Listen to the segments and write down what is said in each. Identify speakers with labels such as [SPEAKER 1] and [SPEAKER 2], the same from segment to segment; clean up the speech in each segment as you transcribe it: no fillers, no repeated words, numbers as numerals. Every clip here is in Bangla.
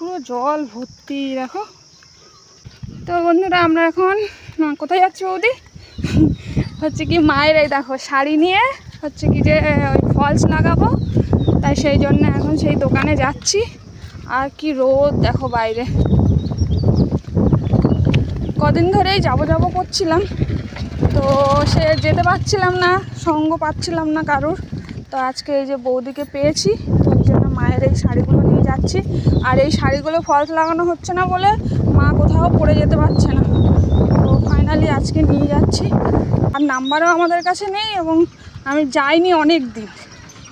[SPEAKER 1] পুরো জল ভর্তি দেখো। তো বন্ধুরা আমরা এখন কোথায় যাচ্ছি বৌদি? হচ্ছে কি মায়ের এই দেখো শাড়ি নিয়ে হচ্ছে কি যে ওই ফলস লাগাবো, তাই সেই জন্য এখন সেই দোকানে যাচ্ছি। আর কি রোদ দেখো বাইরে। কদিন ধরেই যাবো করছিলাম, তো সে যেতে পারছিলাম না, সঙ্গ পাচ্ছিলাম না কারুর। তো আজকে এই যে বৌদিকে পেয়েছি, তো এই জন্য মায়ের এই শাড়িগুলো নিয়ে যাচ্ছি। আর এই শাড়িগুলো ফলস লাগানো হচ্ছে না বলে মা কোথাও পরে যেতে পারছে না, তো ফাইনালি আজকে নিয়ে যাচ্ছি। আর নাম্বারও আমাদের কাছে নেই এবং আমি যাইনি অনেক দিন।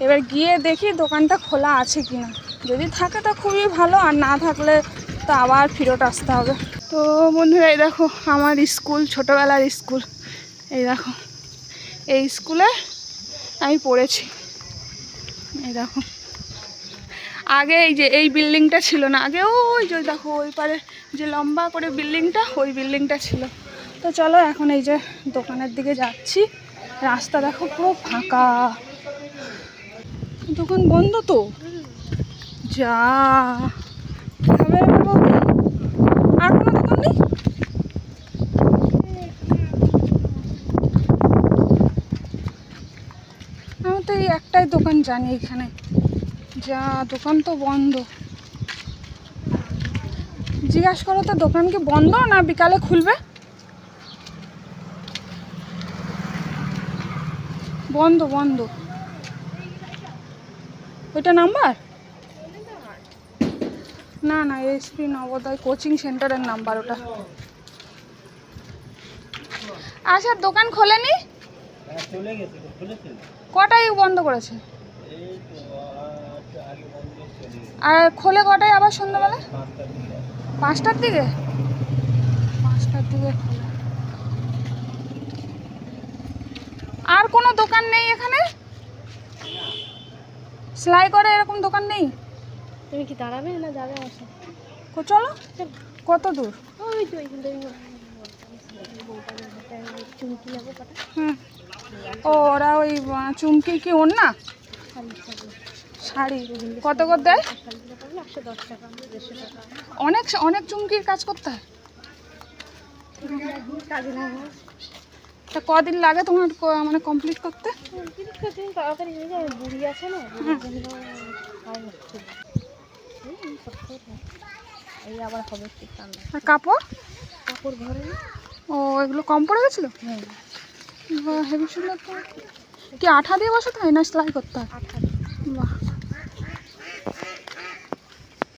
[SPEAKER 1] এবার গিয়ে দেখি দোকানটা খোলা আছে কি না, যদি থাকে তো খুবই ভালো, আর না থাকলে তো আবার ফেরত আসতে হবে। তো বন্ধুরা এই দেখো আমার স্কুল, ছোটোবেলার স্কুল। এই দেখো এই স্কুলে আমি পড়েছি। এই দেখো আগে এই যে এই বিল্ডিংটা ছিল না, আগে ওই যে দেখো ওই পারে যে লম্বা করে বিল্ডিংটা, ওই বিল্ডিংটা ছিল। তো চলো এখন এই যে দোকানের দিকে যাচ্ছি। রাস্তা দেখো পুরো ফাঁকা, দোকান বন্ধ তো। যা হবে আর কোনো দোকান নেই? আমি তো এই একটাই দোকান জানি এখানে, যা দোকান তো বন্ধ। জিজ্ঞাসা করো তো দোকান কি বন্ধ না বিকালে খুলবে? বন্ধ বন্ধ। ওইটা নাম্বার না, না এসপি নবোদয় কোচিং সেন্টারের নাম্বার ওটা। আচ্ছা দোকান খোলেনি? কটায় বন্ধ করেছে? আর খোলে কটায় আবার সন্ধ্যাবেলা? 5টার দিকে। 5টার দিকে খোলে। আর কোনো দোকান নেই এখানে সেলাই করে, এরকম দোকান নেই?
[SPEAKER 2] তুমি কি দাঁড়াবে না যাবে আমার সাথে?
[SPEAKER 1] চলো। কত দূর?
[SPEAKER 2] ওই তো এইখান থেকে চুমকি নেবো কটা।
[SPEAKER 1] হুম, ও ওরা ওই চুমকি কি ওর না শাড়ি কত করে দেয়?
[SPEAKER 2] 110 টাকা, 150 টাকা।
[SPEAKER 1] অনেক অনেক চুমকির কাজ করতে হয়।
[SPEAKER 2] কাজে লাগবে।
[SPEAKER 1] তা কদিন লাগে তোমার মানে কমপ্লিট করতে?
[SPEAKER 2] তাড়াতাড়ি হয়ে যায়, বুড়ি আছে না, এই আবার হবে ঠিক ঠান্ডা।
[SPEAKER 1] আর কাপড়
[SPEAKER 2] কাপড় ঘরে
[SPEAKER 1] ও এগুলো কম পড়ে গেছিলো?
[SPEAKER 2] হ্যাঁ
[SPEAKER 1] হেভি সুন্দর। তো কি আঠা দিয়ে বসাতে হয় না সেলাই করতে হয়?
[SPEAKER 2] আঠা।
[SPEAKER 1] বাহ